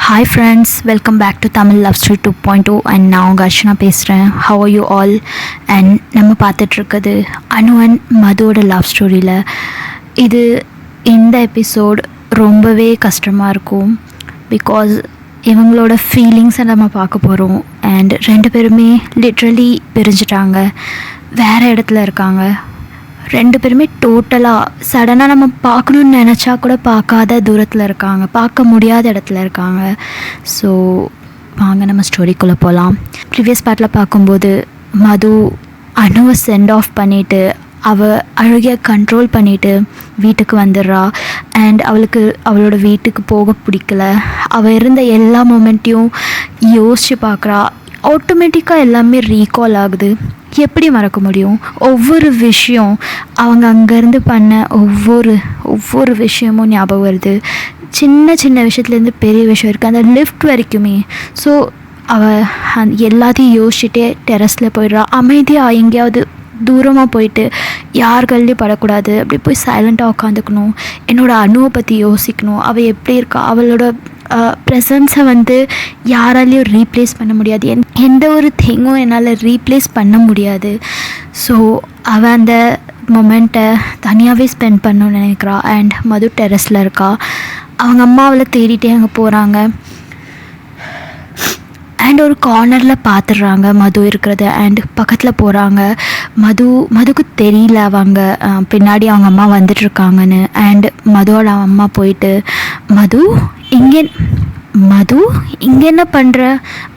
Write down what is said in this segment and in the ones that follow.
Hi friends, welcome back to Tamil Love Story 2.0 and நான் உங்கள் அர்ச்சனா பேசுகிறேன். How are you all? And நம்ம பார்த்துட்ருக்குது அனு and மதுவோட love ஸ்டோரியில். இந்த எபிசோட் ரொம்பவே கஷ்டமாக இருக்கும். பிகாஸ் இவங்களோட ஃபீலிங்ஸை நம்ம பார்க்க போகிறோம். அண்ட் ரெண்டு பேருமே லிட்ரலி பிரிஞ்சிட்டாங்க, வேறு இடத்துல இருக்காங்க. ரெண்டு பேருமே டோட்டலாக சடனாக நம்ம பார்க்கணுன்னு நினச்சா கூட பார்க்காத தூரத்தில் இருக்காங்க, பார்க்க முடியாத இடத்துல இருக்காங்க. ஸோ வாங்க நம்ம ஸ்டோரிக்குள்ளே போகலாம். ப்ரீவியஸ் பார்ட்டில் பார்க்கும்போது மது அணுவை சென்ட் ஆஃப் பண்ணிவிட்டு அவள் அழுகிய கண்ட்ரோல் பண்ணிவிட்டு வீட்டுக்கு வந்துடுறா. அண்ட் அவளுக்கு அவளோட வீட்டுக்கு போக பிடிக்கல. அவள் இருந்த எல்லா மொமெண்ட்டையும் யோசித்து பார்க்குறா. ஆட்டோமேட்டிக்காக எல்லாமே ரீகால் ஆகுது. எப்படி மறக்க முடியும்? ஒவ்வொரு விஷயம் அவங்க அங்கேருந்து பண்ண ஒவ்வொரு விஷயமும் ஞாபகம் வருது. சின்ன சின்ன விஷயத்துலேருந்து பெரிய விஷயம் இருக்குது, அந்த லிஃப்ட் வரைக்குமே. ஸோ அவள் எல்லாத்தையும் யோசிச்சுட்டே டெரஸில் போயிடுறா. அமைதியாக எங்கேயாவது தூரமாக போயிட்டு யார்கள்லையும் படக்கூடாது, அப்படி போய் சைலண்ட்டாக உட்காந்துக்கணும். என்னோடய அணுவை பற்றி யோசிக்கணும். அவள் எப்படி இருக்கா, அவளோட ப்ரெசன்ஸை யாராலையும் ரீப்ளேஸ் பண்ண முடியாது. எந்த ஒரு திங்கும் என்னால் ரீப்ளேஸ் பண்ண முடியாது. ஸோ அவள் அந்த மொமெண்ட்டை தனியாகவே ஸ்பெண்ட் பண்ணணும்னு நினைக்கிறா. அண்ட் மது டெரஸில் இருக்கா. அவங்க அம்மா அவளை தேடிட்டே அங்கே போகிறாங்க. அண்ட் ஒரு கார்னரில் பார்த்துடுறாங்க மது இருக்கிறது. அண்ட் பக்கத்தில் போகிறாங்க. மதுக்கு தெரியல அவங்க பின்னாடி அவங்க அம்மா வந்துட்டுருக்காங்கன்னு. அண்ட் மதுவோட அம்மா போயிட்டு மது இங்கே என்ன பண்ணுற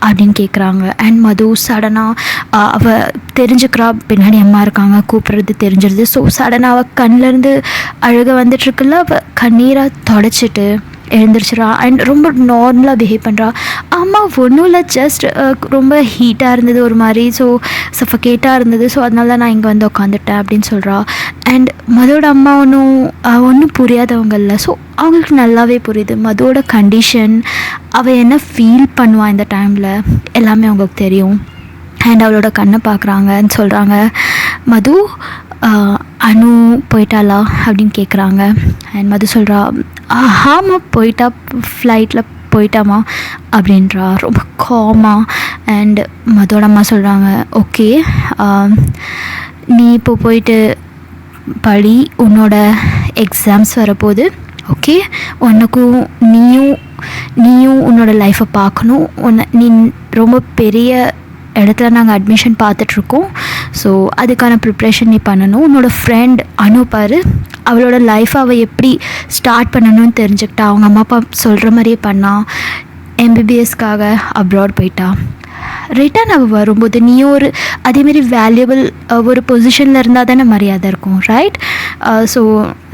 அப்படின்னு கேட்குறாங்க. அண்ட் மது சடனாக அவள் தெரிஞ்சுக்கிறா பின்னாடி அம்மா இருக்காங்க, கூப்பிட்றது தெரிஞ்சிருது. ஸோ சடனாக அவள் கண்ணிலேருந்து அழுக வந்துட்டுருக்குல்ல, அவள் கண்ணீரை தொடச்சிட்டு எழுந்திரிச்சிடா. அண்ட் ரொம்ப நார்மலாக பிஹேவ் பண்ணுறா. அம்மா ஒன்றும் இல்லை, ஜஸ்ட் ரொம்ப ஹீட்டாக இருந்தது, ஒரு மாதிரி ஸோ சஃபகேட்டாக இருந்தது, ஸோ அதனால நான் இங்கே வந்து உட்காந்துட்டேன் அப்படின்னு சொல்கிறா. அண்ட் மதுவோட அம்மா ஒன்றும் புரியாதவங்க இல்லை. ஸோ அவங்களுக்கு நல்லாவே புரியுது மதுவோட கண்டிஷன், அவள் என்ன ஃபீல் பண்ணுவாள் இந்த டைமில், எல்லாமே அவங்களுக்கு தெரியும். அண்ட் அவளோட கண்ணை பார்க்குறாங்கன்னு சொல்கிறாங்க. மது அனு போயிட்டாளா அப்படின்னு கேட்குறாங்க. அண்ட் மது சொல்கிறா, ஆமாம் போயிட்டா, ஃப்ளைட்டில் போயிட்டாமா அப்படின்றா ரொம்ப காமா. அண்ட் மதோட அம்மா சொல்கிறாங்க, ஓகே நீ இப்போ போயிட்டு படி, உன்னோட எக்ஸாம்ஸ் வரப்போகுது, ஓகே உனக்கும் நீயும் உன்னோட லைஃப்பை பார்க்கணும். நீ ரொம்ப பெரிய இடத்துல நாங்கள் அட்மிஷன் பார்த்துட்ருக்கோம். ஸோ அதுக்கான ப்ரிப்ரேஷன் நீ பண்ணணும். உன்னோட ஃப்ரெண்ட் அனுப்பார், அவளோட லைஃப்பை அவள் எப்படி ஸ்டார்ட் பண்ணணும்னு தெரிஞ்சுக்கிட்டா. அவங்க அம்மா அப்பா சொல்கிற மாதிரியே பண்ணா. எம்பிபிஎஸ்க்காக அப்ராட் போயிட்டா. ரிட்டர்ன் அவள் வரும்போது நீயும் அதேமாரி வேல்யூபிள் ஒரு பொசிஷனில் இருந்தால் தானே மரியாதை இருக்கும், ரைட்? ஸோ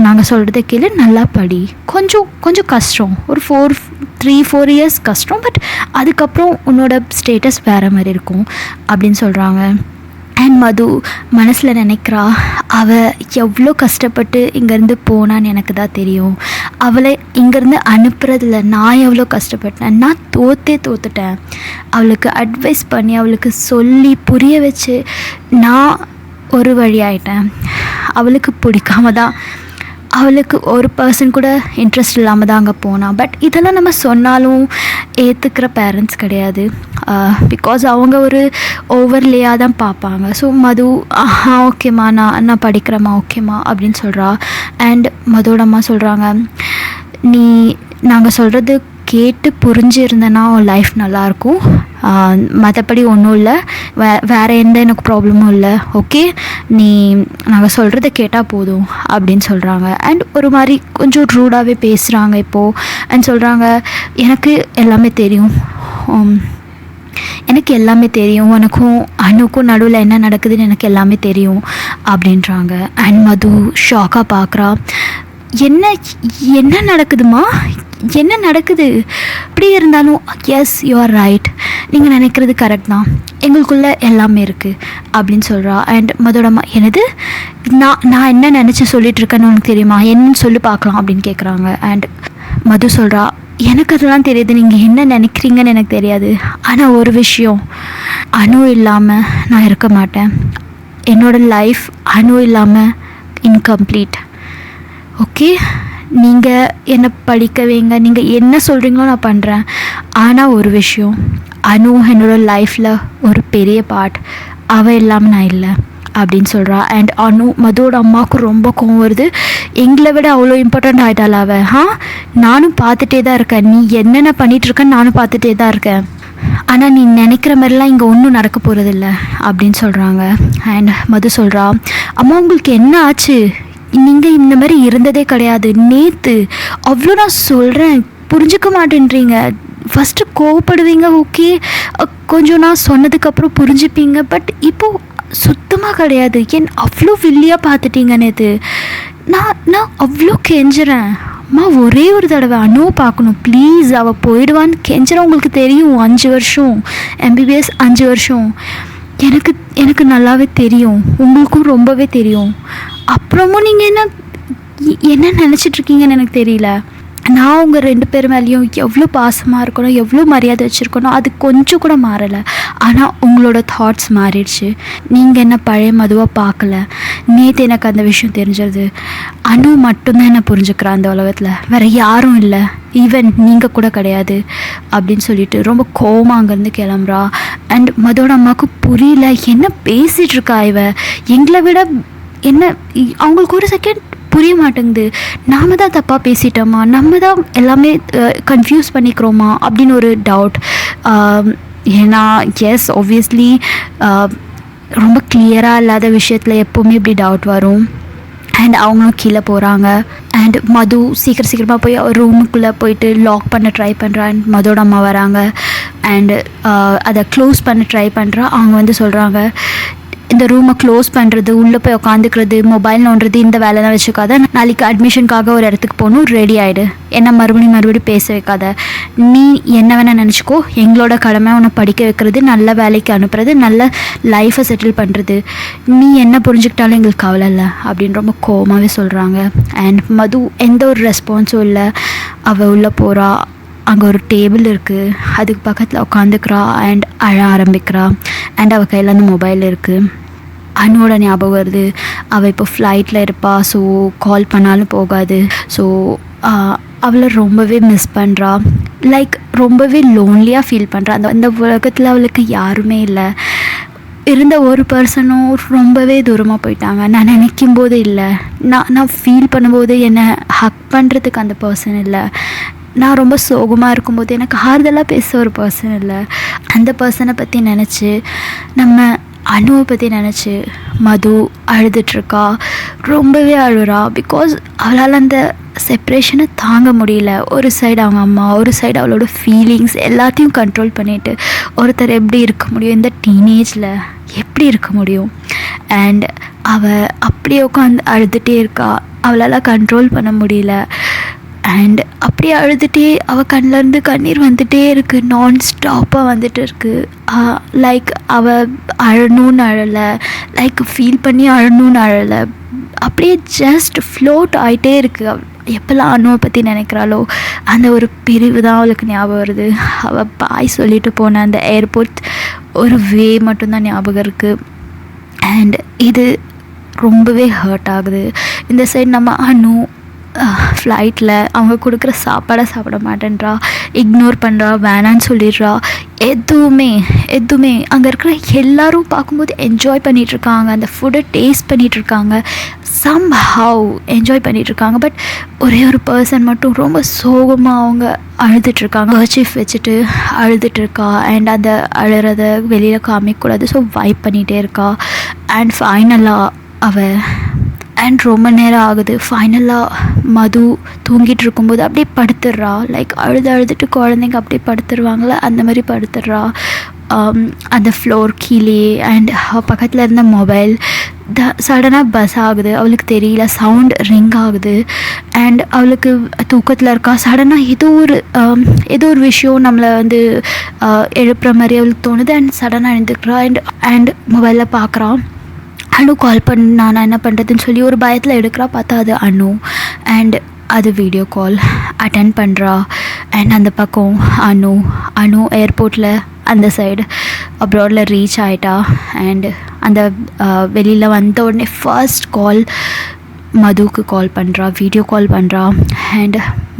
நாங்கள் சொல்கிறத கேளு, நல்லா படி. கொஞ்சம் கஷ்டம், ஒரு 3-4 இயர்ஸ் கஷ்டம், பட் அதுக்கப்புறம் உன்னோட ஸ்டேட்டஸ் வேறு மாதிரி இருக்கும் அப்படின்னு சொல்கிறாங்க. அண்ட் மது மனசில் நினைக்கிறா, அவள் எவ்வளோ கஷ்டப்பட்டு இங்கேருந்து போனான்னு எனக்கு தான் தெரியும். அவளை இங்கேருந்து அனுப்புறதில்ல நான் எவ்வளோ கஷ்டப்பட்டேன். நான் தோத்துட்டேன். அவளுக்கு அட்வைஸ் பண்ணி அவளுக்கு சொல்லி புரிய வச்சு நான் ஒரு வழி ஆயிட்டேன். அவளுக்கு பிடிக்காம தான், அவளுக்கு ஒரு பர்சன் கூட இன்ட்ரெஸ்ட் இல்லாமல் தான் அங்கே போனான். பட் இதெல்லாம் நம்ம சொன்னாலும் ஏற்றுக்கிற பேரண்ட்ஸ் கிடையாது. பிகாஸ் அவங்க ஒரு ஓவர்லேயாக தான் பார்ப்பாங்க. ஸோ மது ஓகேம்மா நான் படிக்கிறேம்மா, ஓகேம்மா அப்படின்னு சொல்கிறா. அண்ட் மதுவோட அம்மா சொல்கிறாங்க, நாங்கள் சொல்கிறது கேட்டு புரிஞ்சிருந்தேன்னா உன் லைஃப் நல்லாயிருக்கும், மற்றபடி ஒன்றும் இல்லை, வேறு எந்த எனக்கு ப்ராப்ளமும் இல்லை, ஓகே நாங்கள் சொல்கிறத கேட்டால் போதும் அப்படின்னு சொல்கிறாங்க. அண்ட் ஒரு மாதிரி கொஞ்சம் ரூடாகவே பேசுகிறாங்க இப்போது. அண்ட் சொல்கிறாங்க, எனக்கு எல்லாமே தெரியும், உனக்கும் அணுக்கும் நடுவில் என்ன நடக்குதுன்னு எனக்கு எல்லாமே தெரியும் அப்படின்றாங்க. அண்ட் மது ஷாக்காக பார்க்குறா. என்ன நடக்குதுமா, என்ன நடக்குது? அப்படி இருந்தாலும் எஸ் யூ ஆர் ரைட், நீங்கள் நினைக்கிறது கரெக்ட் தான், எங்களுக்குள்ளே எல்லாமே இருக்குது அப்படின்னு சொல்கிறா. அண்ட் மதோடம்மா, என்னது நான் என்ன நினச்சி சொல்லிகிட்ருக்கேன்னு உனக்கு தெரியுமா, என்னன்னு சொல்லி பார்க்கலாம் அப்படின்னு கேட்குறாங்க. அண்ட் மது சொல்கிறா, எனக்கு அதெல்லாம் தெரியுது, நீங்கள் என்ன நினைக்கிறீங்கன்னு எனக்கு தெரியாது. ஆனால் ஒரு விஷயம், அணு இல்லாமல் நான் இருக்க மாட்டேன். என்னோடய லைஃப் அணு இல்லாமல் இன்கம்ப்ளீட், ஓகே? நீங்கள் என்னை படிக்க வைங்க, நீங்கள் என்ன சொல்கிறீங்களோ நான் பண்ணுறேன். ஆனால் ஒரு விஷயம், அனு என்னோடய லைஃப்பில் ஒரு பெரிய பார்ட், அவள் இல்லாமல் நான் இல்லை அப்படின்னு சொல்கிறா. அண்ட் மதுவோட அம்மாவுக்கு ரொம்ப கோவம் வருது. எங்களை விட அவ்வளோ இம்பார்ட்டண்ட் ஆகிட்டாள் அவள். நானும் பார்த்துட்டே தான் இருக்கேன், நீ என்னென்ன பண்ணிகிட்ருக்கேன்னு நானும் பார்த்துட்டே தான் இருக்கேன், ஆனால் நீ நினைக்கிற மாதிரிலாம் இங்கே ஒன்றும் நடக்க போகிறதில்ல அப்படின்னு சொல்கிறாங்க. அண்ட் மது சொல்கிறா, அம்மா உங்களுக்கு என்ன ஆச்சு, நீங்கள் இந்த மாதிரி இருந்ததே கிடையாது, நேற்று அவ்வளோ நான் சொல்கிறேன் புரிஞ்சுக்க மாட்டேன்றீங்க, ஃபஸ்ட்டு கோவப்படுவீங்க, ஓகே கொஞ்சம் நான் சொன்னதுக்கப்புறம் புரிஞ்சுப்பீங்க, பட் இப்போது சுத்தமாக கிடையாது, அவ்வளோ வில்லியாக பார்த்துட்டீங்க நேற்று, நான் அவ்வளோ கெஞ்சுறேன், அம்மா ஒரே ஒரு தடவை அனு பார்க்கணும் ப்ளீஸ், அவள் போயிடுவான்னு கெஞ்சுறேன், உங்களுக்கு தெரியும் 5 வருஷம் MBBS 5 வருஷம், எனக்கு நல்லாவே தெரியும், உங்களுக்கும் ரொம்பவே தெரியும், அப்புறமும் நீங்கள் என்ன நினச்சிட்ருக்கீங்கன்னு எனக்கு தெரியல, நான் உங்கள் 2 பேர் மேலேயும் எவ்வளோ பாசமாக இருக்கணும், எவ்வளோ மரியாதை வச்சுருக்கணும், அது கொஞ்சம் கூட மாறலை, ஆனால் உங்களோட தாட்ஸ் மாறிடுச்சு, நீங்கள் என்ன பழைய மதுவாக பார்க்கல, நேற்று எனக்கு அந்த விஷயம் தெரிஞ்சது, அனு மட்டும்தான் என்னை புரிஞ்சுக்கிறா அந்த உலகத்தில், வேறு யாரும் இல்லை, ஈவன் நீங்கள் கூட கிடையாது அப்படின்னு சொல்லிட்டு ரொம்ப கோவமாக அங்கேருந்து கிளம்புறா. அண்ட் மதுவோட அம்மாவுக்கு புரியல, என்ன பேசிகிட்ருக்கா இவ, எங்களை விட என்ன, அவங்களுக்கு ஒரு செகண்ட் புரிய மாட்டேங்குது, நாம் தான் தப்பாக பேசிட்டோமா, நம்ம தான் எல்லாமே கன்ஃபியூஸ் பண்ணிக்கிறோமா அப்படின்னு ஒரு டவுட். ஏன்னா எஸ் ஆப்வியஸ்லி ரொம்ப கிளியராக இல்லாத விஷயத்தில் எப்போவுமே இப்படி டவுட் வரும். அண்ட் அவங்களும் கீழே போகிறாங்க. அண்ட் மது சீக்கிரமாக போய் ரூமுக்குள்ளே போயிட்டு லாக் பண்ண ட்ரை பண்ணுறா. அண்ட் மதோட அம்மா வராங்க. அண்டு அதை க்ளோஸ் பண்ண ட்ரை பண்ணுறா. அவங்க வந்து சொல்கிறாங்க, இந்த ரூமை க்ளோஸ் பண்ணுறது, உள்ளே போய் உட்காந்துக்கிறது, மொபைல் நோண்டுறது, இந்த வேலை தான் வச்சுக்காத, நாளைக்கு அட்மிஷனுக்காக ஒரு இடத்துக்கு போகணும், ரெடி ஆகிடு, என்ன மறுபடியும் பேச வைக்காத, நீ என்ன வேணால் நினச்சிக்கோ, எங்களோட கடமை உன்னை படிக்க வைக்கிறது, நல்ல வேலைக்கு அனுப்புறது, நல்ல லைஃப்பை செட்டில் பண்ணுறது, நீ என்ன புரிஞ்சுக்கிட்டாலும் எங்களுக்கு கவலை இல்லை அப்படின்னு ரொம்ப கோவமாகவே சொல்கிறாங்க. அண்ட் மது எந்த ஒரு ரெஸ்பான்ஸும் இல்லை. அவள் உள்ளே போகிறா. அங்கே ஒரு டேபிள் இருக்குது, அதுக்கு பக்கத்தில் உட்காந்துக்கிறா. அண்ட் அழ ஆரம்பிக்கிறா. அண்ட் அவள் கையில் அந்த மொபைல் இருக்குது. அனுவோட ஞாபகம் வருது, அவள் இப்போ ஃப்ளைட்டில் இருப்பாள், ஸோ கால் பண்ணாலும் போகாது. ஸோ அவளை ரொம்பவே மிஸ் பண்ணுறா. லைக் ரொம்பவே லோன்லியாக ஃபீல் பண்ணுறா. அந்த உலகத்தில் அவளுக்கு யாருமே இல்லை. இருந்த ஒரு பர்சனும் ரொம்பவே தூரமாக போயிட்டாங்க. நான் நினைக்கும் போது இல்லை, நான் ஃபீல் பண்ணும்போது என்னை ஹக் பண்ணுறதுக்கு அந்த பர்சன் இல்லை. நான் ரொம்ப சோகமாக இருக்கும்போது எனக்கு ஆறுதலாக பேச ஒரு பர்சன் இல்லை. அந்த பர்சனை பற்றி நினச்சி, நம்ம அனுவை பற்றி நினச்சி மது அழுதுட்ருக்கா. ரொம்பவே அழுறா. பிகாஸ் அவளால் அந்த செப்ரேஷனை தாங்க முடியல. ஒரு சைடு அவங்க அம்மா, ஒரு சைடு அவளோட ஃபீலிங்ஸ் எல்லாத்தையும் கண்ட்ரோல் பண்ணிவிட்டு ஒருத்தர் எப்படி இருக்க முடியும், இந்த டீனேஜில் எப்படி இருக்க முடியும்? அண்ட் அவள் அப்படியே உட்காந்து அழுதுகிட்டே இருக்கா. அவளால் கண்ட்ரோல் பண்ண முடியல. அண்ட் அப்படியே அழுதுகிட்டே அவள் கண்ணிலேருந்து கண்ணீர் வந்துகிட்டே இருக்குது. நான் ஸ்டாப்பாக வந்துட்டு இருக்குது. லைக் அவள் அழணும்னு அழலை, லைக் ஃபீல் பண்ணி அழணும்னு அழலை, அப்படியே ஜஸ்ட் ஃப்ளோட் ஆகிட்டே இருக்குது. எப்போல்லாம் அனுவை பற்றி நினைக்கிறாளோ அந்த ஒரு பிரிவு தான் அவளுக்கு ஞாபகம் வருது. அவள் பாய் சொல்லிட்டு போன அந்த ஏர்போர்ட் ஒரு மட்டும்தான் ஞாபகம் இருக்குது. அண்ட் இது ரொம்பவே ஹர்ட் ஆகுது. இந்த சைடு நம்ம அனு ஃப்ளைட்டில் அவங்க கொடுக்குற சாப்பாடை சாப்பிட மாட்டேன்றா, இக்னோர் பண்ணுறா, வேணான்னு சொல்லிடுறா. எதுவுமே அங்கே இருக்கிற எல்லோரும் பார்க்கும்போது என்ஜாய் பண்ணிகிட்ருக்காங்க, அந்த ஃபுட்டை டேஸ்ட் பண்ணிகிட்ருக்காங்க, சம்ஹவ் என்ஜாய் பண்ணிகிட்ருக்காங்க. பட் ஒரே ஒரு பர்சன் மட்டும் ரொம்ப சோகமாக அவங்க அழுதுட்ருக்காங்க. கர்ச்சீஃப் வச்சுட்டு அழுதுட்டுருக்கா. அண்ட் அந்த அழுறத வெளியில் காமிக்கக்கூடாது, ஸோ வைப் பண்ணிகிட்டே இருக்கா. அண்ட் ஃபைனலாக அண்ட் ரொம்ப நேரம் ஆகுது. ஃபைனலாக மது தூங்கிட்டு இருக்கும்போது அப்படியே படுத்துடுறா. லைக் அழுதுட்டு குழந்தைங்க அப்படியே படுத்துருவாங்களே அந்த மாதிரி படுத்துடுறா. அந்த ஃப்ளோர் கீழே. அண்ட் பக்கத்தில் இருந்த மொபைல் சடனாக பஸ் ஆகுது. அவளுக்கு தெரியல, சவுண்ட் ரிங் ஆகுது. அண்ட் அவளுக்கு தூக்கத்தில் இருக்கா. சடனாக ஏதோ ஒரு விஷயம் நம்மளை வந்து எழுப்புற மாதிரி அவளுக்கு தோணுது. அண்ட் சடனாக எழுந்துக்கிறா. அண்ட் மொபைலில் பார்க்குறான். அனு கால் பண்ணா, நான் என்ன பண்ணுறதுன்னு சொல்லி ஒரு பயத்தில் எடுக்கிறா. பார்த்தா அது அனு. அண்ட் அது வீடியோ கால் அட்டென்ட் பண்ணுறா. அண்ட் அந்த பக்கம் அனு ஏர்போர்ட்டில் அந்த சைடு அப்ராடில் ரீச் ஆகிட்டா. அண்டு அந்த வெளியில் வந்த உடனே ஃபர்ஸ்ட் கால் மதுவுக்கு கால் பண்ணுறா, வீடியோ கால் பண்ணுறா. அண்ட்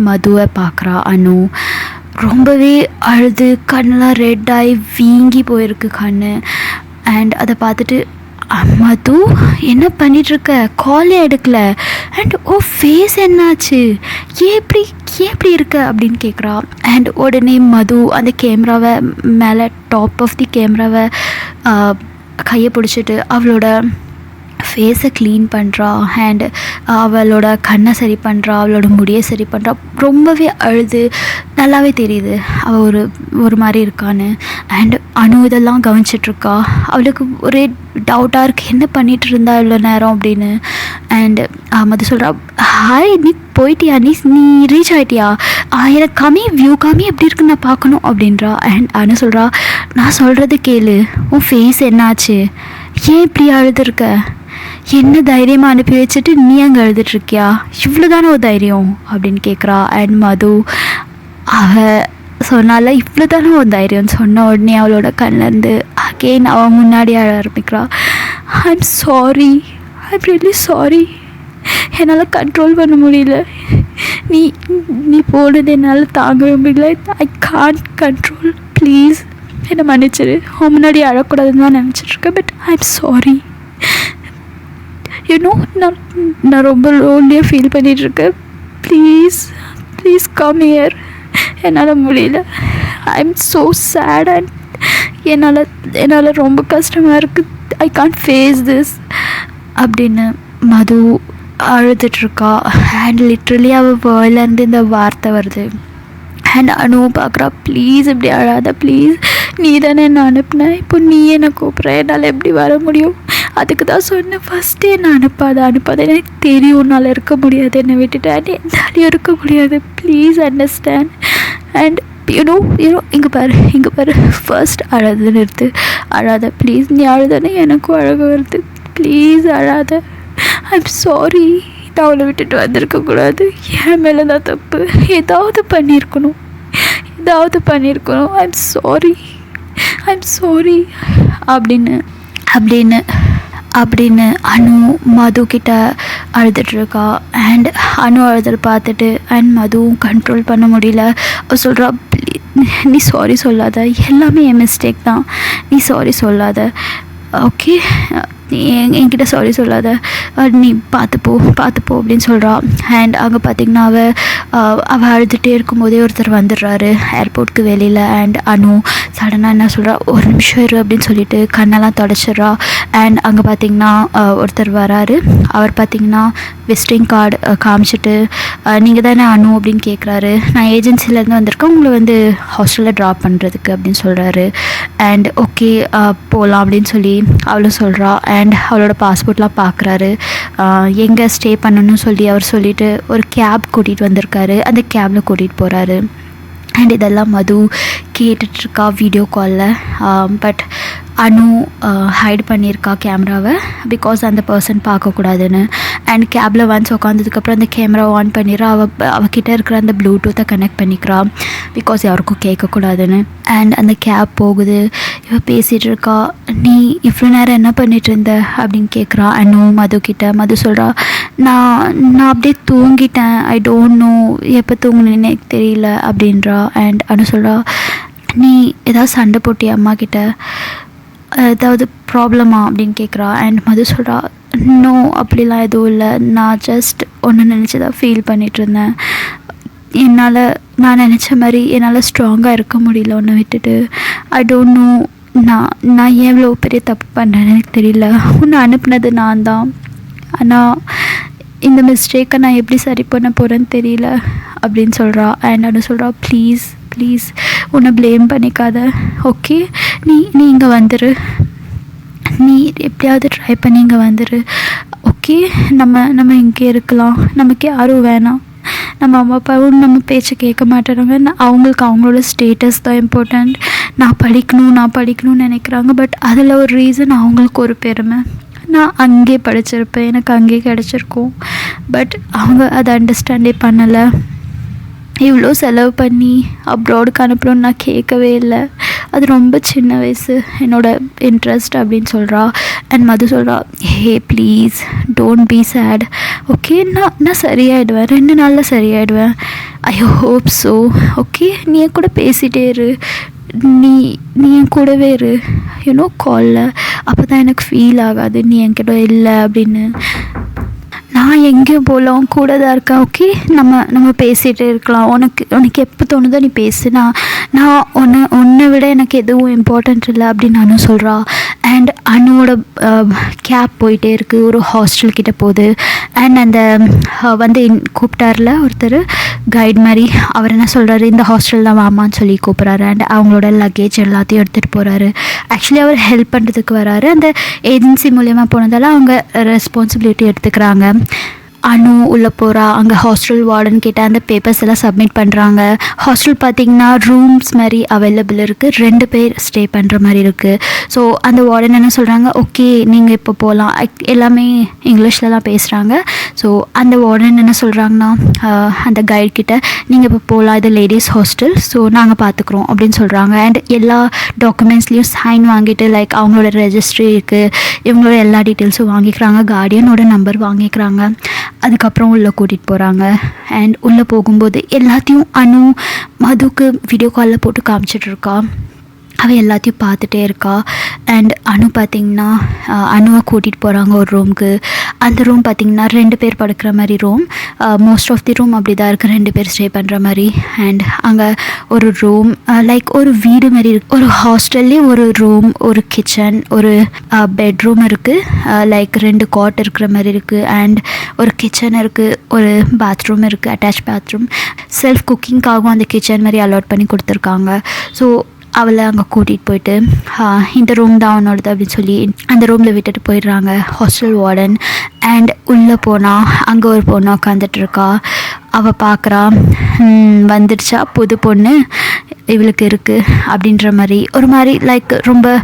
மதுவை பார்க்குறா அனு. ரொம்பவே அழுது கண்ணெலாம் ரெட் ஆகி வீங்கி போயிருக்கு கண். அண்ட் அதை பார்த்துட்டு மது என்ன பண்ணிகிட்ருக்க, காலே எடுக்கல, அண்ட் ஓ ஃபேஸ் என்னாச்சு, ஏன் இப்படி இருக்க அப்படின்னு கேட்குறா. அண்ட் உடனே மது அந்த கேமராவை மேலே டாப் ஆஃப் தி கேமராவை கையை பிடிச்சிட்டு அவளோட ஃபேஸை க்ளீன் பண்ணுறா. அண்ட் அவளோட கண்ணை சரி பண்ணுறா, அவளோட முடியை சரி பண்ணுறா. ரொம்பவே அழுது நல்லாவே தெரியுது அவள் ஒரு மாதிரி இருக்கான்னு. அண்ட் இதெல்லாம் கவனிச்சிட்ருக்கா. அவளுக்கு ஒரே டவுட்டாக இருக்குது, என்ன பண்ணிகிட்டு இருந்தா இவ்வளோ நேரம் அப்படின்னு. அண்ட் மது சொல்கிறா, ஹாய் நீ போயிட்டியா, நீ ரீச் ஆகிட்டியா, எனக்கு காமி எப்படி இருக்குன்னு நான் பார்க்கணும் அப்படின்றா. அண்ட் சொல்கிறா, நான் சொல்கிறது கேளு, உன் ஃபேஸ் என்னாச்சு, ஏன் இப்படி அழுதுருக்க, என்ன தைரியமாக அனுப்பி வச்சுட்டு நீ அங்கே எழுதிட்டுருக்கியா, இவ்வளோ தானே ஒரு தைரியம் அப்படின்னு கேட்குறா. அண்ட் மது சொன்னால இவ்வளோ தானே ஒரு தைரியம்னு சொன்ன உடனே அவளோட கண்ணிலேருந்து அகெயின் அவன் முன்னாடி அழ ஆரம்பிக்கிறா. I'm sorry, I'm really sorry, என்னால் கண்ட்ரோல் பண்ண முடியல, நீ போனது என்னால் தாங்கவே முடியல, ஐ கான்ட் கண்ட்ரோல், ப்ளீஸ் என்னை மன்னிச்சிரு, அவன் முன்னாடி அழக்கூடாதுன்னு தான் நினச்சிட்ருக்கேன், பட் ஐம் சாரி. நான் ரொம்ப லோன்லியாக ஃபீல் பண்ணிகிட்ருக்கேன், ப்ளீஸ் கம் ஹியர், என்னால் முடியல, I am so sad and என்னால் ரொம்ப கஷ்டமாக இருக்குது, ஐ கான்ட் ஃபேஸ் திஸ் அப்படின்னு மது அழுதுட்ருக்கா. அண்ட் லிட்ரலி அவள் வேர்லேருந்து இந்த வார்த்தை வருது. அண்ட் பார்க்குறா, ப்ளீஸ் இப்படி அழாத, ப்ளீஸ் நீ தானே என்ன அனுப்புனேன், இப்போ நீ என்னை கூப்பிட்ற, என்னால் எப்படி வர முடியும், அதுக்கு தான் சொன்னேன் ஃபஸ்ட்டே நான் அனுப்பாத, எனக்கு தெரியும் உன்னால் இருக்க முடியாது, என்னை விட்டுட்டு அண்ட் என்னாலையும் இருக்க முடியாது, ப்ளீஸ் அண்டர்ஸ்டாண்ட். அண்ட் யூனோ இங்கே பாரு ஃபர்ஸ்ட் அழாத நிறுத்து, அழாத ப்ளீஸ், நீ அழுதானே எனக்கும் அழகு வருது, ப்ளீஸ் அழாத, ஐம் சாரி, நான் அவளை விட்டுட்டு வந்திருக்கக்கூடாது, என் மேலே தான் தப்பு, ஏதாவது பண்ணியிருக்கணும், ஐம் சாரி அப்படின்னு மது கிட்ட அழுதுட்ருக்கா. அண்ட் அழுதுட்டு பார்த்துட்டு அண்ட் மதுவும் கண்ட்ரோல் பண்ண முடியல. அவள் சொல்கிறா, நீ சாரி சொல்லாத, எல்லாமே என் மிஸ்டேக் தான், நீ சாரி சொல்லாத, ஓகே, என்கிட்ட சாரி சொல்லாத, நீ பார்த்துப்போ அப்படின்னு சொல்கிறா. அண்ட் அங்கே பார்த்திங்கன்னா அவள் அழுதுகிட்டே இருக்கும்போதே ஒருத்தர் வந்துடுறாரு ஏர்போர்ட்டுக்கு வெளியில். அண்ட் சடனாக என்ன சொல்கிறா, ஒரு நிமிஷம் இரு அப்படின்னு சொல்லிட்டு கண்ணெல்லாம் தொடச்சிட்றா. அண்ட் அங்கே பார்த்திங்கன்னா ஒருத்தர் வராரு. அவர் பார்த்திங்கன்னா விசிட்டிங் கார்டு காமிச்சிட்டு, நீங்கள் தானே அப்படின்னு கேட்குறாரு. நான் ஏஜென்சிலேருந்து வந்திருக்கேன், உங்களை ஹாஸ்டலில் ட்ராப் பண்ணுறதுக்கு அப்படின்னு சொல்கிறாரு. அண்ட் ஓகே போகலாம் அப்படின்னு சொல்லி அவளும் சொல்கிறா. அண்ட் அவளோட பாஸ்போர்ட்லாம் பார்க்குறாரு. எங்கே ஸ்டே பண்ணணும்னு சொல்லி அவர் சொல்லிவிட்டு ஒரு கேப் கூட்டிகிட்டு வந்திருக்காரு. அந்த கேபில் கூட்டிகிட்டு போகிறாரு. அண்ட் இதெல்லாம் மது கேட்டுட்ருக்கா வீடியோ காலில். பட் ஹைட் பண்ணியிருக்கா கேமராவை, பிகாஸ் அந்த பர்சன் பார்க்கக்கூடாதுன்னு. அண்ட் கேபில் ஒன்ஸ் உட்காந்ததுக்கப்புறம் அந்த கேமராவை ஆன் பண்ணிடுறா. அவகிட்ட இருக்கிற அந்த ப்ளூடூத்தை கனெக்ட் பண்ணிக்கிறா, பிகாஸ் யாருக்கும் கேட்கக்கூடாதுன்னு. அண்ட் அந்த கேப் போகுது. இவள் பேசிகிட்டு இருக்கா. நீ இவ்வளோ நேரம் என்ன பண்ணிகிட்டு இருந்த அப்படின்னு கேட்குறா. மது சொல்கிறா, நான் அப்படியே தூங்கிட்டேன், ஐ டோன்ட் நோ எப்போ தூங்குனேன்னு எனக்கு தெரியல அப்படின்றா. அண்ட் சொல்கிறா, நீ ஏதாவது சண்டை போட்டியா அம்மா கிட்ட, ஏதாவது ப்ராப்ளமா அப்படின்னு கேட்குறா. அண்ட் மது சொல்கிறா, நோ அப்படிலாம் எதுவும் இல்லை, நான் ஜஸ்ட் ஒன்று நினச்சி தான் ஃபீல் பண்ணிகிட்ருந்தேன், நான் நினச்ச மாதிரி என்னால் ஸ்ட்ராங்காக இருக்க முடியல ஒன்று விட்டுட்டு, ஐ டோன்ட் நோ நான் எவ்வளோ பெரிய தப்பு பண்ணுறேன்னு எனக்கு தெரியல, ஒன்று அனுப்புனது நான் தான், ஆனால் இந்த மிஸ்டேக்கை நான் எப்படி சரி பண்ண போகிறேன்னு தெரியல அப்படின்னு சொல்கிறா. அண்ட் சொல்கிறா, ப்ளீஸ் உன்னை ப்ளேம் பண்ணிக்காத, ஓகே, நீ இங்கே வந்துரு, நீ எப்படியாவது ட்ரை பண்ணி இங்கே வந்துரு, ஓகே, நம்ம இங்கே இருக்கலாம், நமக்கு யாரும் வேணாம், நம்ம அம்மா அப்பாவும் நம்ம பேச்சை கேட்க மாட்டேறாங்க, அவங்களுக்கு அவங்களோட ஸ்டேட்டஸ் தான் இம்பார்ட்டண்ட், நான் படிக்கணும்னு நினைக்கிறாங்க, பட் அதில் ஒரு ரீசன் அவங்களுக்கு ஒரு பெருமை, நான் அங்கே படிச்சிருப்பேன், எனக்கு அங்கே கிடச்சிருக்கும், பட் அவங்க அதை அண்டர்ஸ்டாண்டே பண்ணலை, இவ்வளோ செலவு பண்ணி அப்ராடுக்கு அனுப்புகிறோன்னு நான் கேட்கவே இல்லை, அது ரொம்ப சின்ன வயசு, என்னோடய இன்ட்ரெஸ்ட் அப்படின்னு சொல்கிறா. அண்ட் மது சொல்கிறா, ஹே please don't be sad, okay, நான் சரியாயிடுவேன், 2 நாளில் சரியாயிடுவேன், ஐ ஹோப் ஸோ, ஓகே, நீ என் கூட பேசிகிட்டே இரு, நீ என் கூடவே இரு, யூனோ காலில், அப்போ தான் எனக்கு ஃபீல் ஆகாது நீ என்கிட்ட இல்லை அப்படின்னு. நான் எங்கேயும் போகலாம், கூட தான் இருக்கேன், ஓகே, நம்ம பேசிகிட்டே இருக்கலாம், உனக்கு எப்போ தோணுதோ நீ பேசு, நான் உன்னை விட எனக்கு எதுவும் இம்பார்ட்டண்ட் இல்லை அப்படின்னு நானும் சொல்கிறா. அண்ட் அனுவோட கேப் போயிட்டே இருக்குது, ஒரு ஹாஸ்டல் கிட்டே போகுது. அண்ட் அந்த வந்து கூப்பிட்டார்ல ஒருத்தர் கைட் மாதிரி, அவர் என்ன சொல்கிறாரு, இந்த ஹாஸ்டல் தான் வாமான்னு சொல்லி கூப்பிட்றாரு. அண்ட் அவங்களோட லக்கேஜ் எல்லாத்தையும் எடுத்துகிட்டு போகிறாரு. ஆக்சுவலி அவர் ஹெல்ப் பண்ணுறதுக்கு வராரு, அந்த ஏஜென்சி மூலயமா போனதால் அவங்க ரெஸ்பான்சிபிலிட்டி எடுத்துக்கிறாங்க. அனு உள்ளே போகிறா. அங்கே ஹாஸ்டல் வார்டன் கிட்ட அந்த பேப்பர்ஸ் எல்லாம் சப்மிட் பண்ணுறாங்க. ஹாஸ்டல் பார்த்திங்கன்னா ரூம்ஸ் மாதிரி அவைலபிள் இருக்குது, 2 பேர் ஸ்டே பண்ணுற மாதிரி இருக்குது. ஸோ அந்த வார்டன் என்ன சொல்கிறாங்க, ஓகே நீங்கள் இப்போ போகலாம், எல்லாமே இங்கிலீஷ்லலாம் பேசுகிறாங்க. ஸோ அந்த வார்டன் என்ன சொல்கிறாங்கன்னா, அந்த கைட் கிட்ட நீங்கள் இப்போ போகலாம், இது லேடிஸ் ஹாஸ்டல், ஸோ நாங்கள் பார்த்துக்குறோம் அப்படின்னு சொல்கிறாங்க. அண்ட் எல்லா டாக்குமெண்ட்ஸ்லேயும் சைன் வாங்கிட்டு, லைக் அவங்களோட ரெஜிஸ்ட்ரி இருக்குது, இவங்களோட எல்லா டீட்டெயில்ஸும் வாங்கிக்கிறாங்க, கார்டியனோட நம்பர் வாங்கிக்கிறாங்க. அதுக்கப்புறம் உள்ளே கூட்டிகிட்டு போகிறாங்க. அண்ட் உள்ளே போகும்போது எல்லாத்தையும் அனு மதுக்கு வீடியோ காலில் போட்டு காமிச்சிட்ருக்கா. அவள் எல்லாத்தையும் பார்த்துட்டே இருக்கா. அண்ட் அனு பார்த்திங்கன்னா அனுவை கூட்டிகிட்டு போகிறாங்க ஒரு ரூமுக்கு. அந்த ரூம் பார்த்திங்கன்னா 2 பேர் படுக்கிற மாதிரி room. Most of the room அப்படி தான் இருக்குது, 2 பேர் ஸ்டே பண்ணுற மாதிரி. அண்ட் அங்கே ஒரு ரூம் லைக் ஒரு வீடு மாதிரி இருக்குது. ஒரு ஹாஸ்டல்லேயே ஒரு ரூம், ஒரு கிச்சன், ஒரு பெட்ரூம் இருக்குது, லைக் 2 காட் இருக்கிற மாதிரி இருக்குது. அண்ட் ஒரு கிச்சன் இருக்குது, ஒரு பாத்ரூம் இருக்குது, அட்டாச் பாத்ரூம். செல்ஃப் குக்கிங்காகவும் அந்த கிச்சன் மாதிரி அலாட் பண்ணி கொடுத்துருக்காங்க. ஸோ அவளை அங்கே கூட்டிகிட்டு போயிட்டு இந்த ரூம் தான் அவனோடது அப்படின்னு சொல்லி அந்த ரூமில் விட்டுட்டு போயிடுறாங்க ஹாஸ்டல் வார்டன். அண்ட் உள்ளே போனால் அங்கே ஒரு பொண்ணு உட்காந்துட்ருக்கா. அவள் பார்க்குறா, வந்துடுச்சா புது பொண்ணு இவளுக்கு இருக்குது அப்படின்ற மாதிரி, ஒரு மாதிரி லைக் ரொம்ப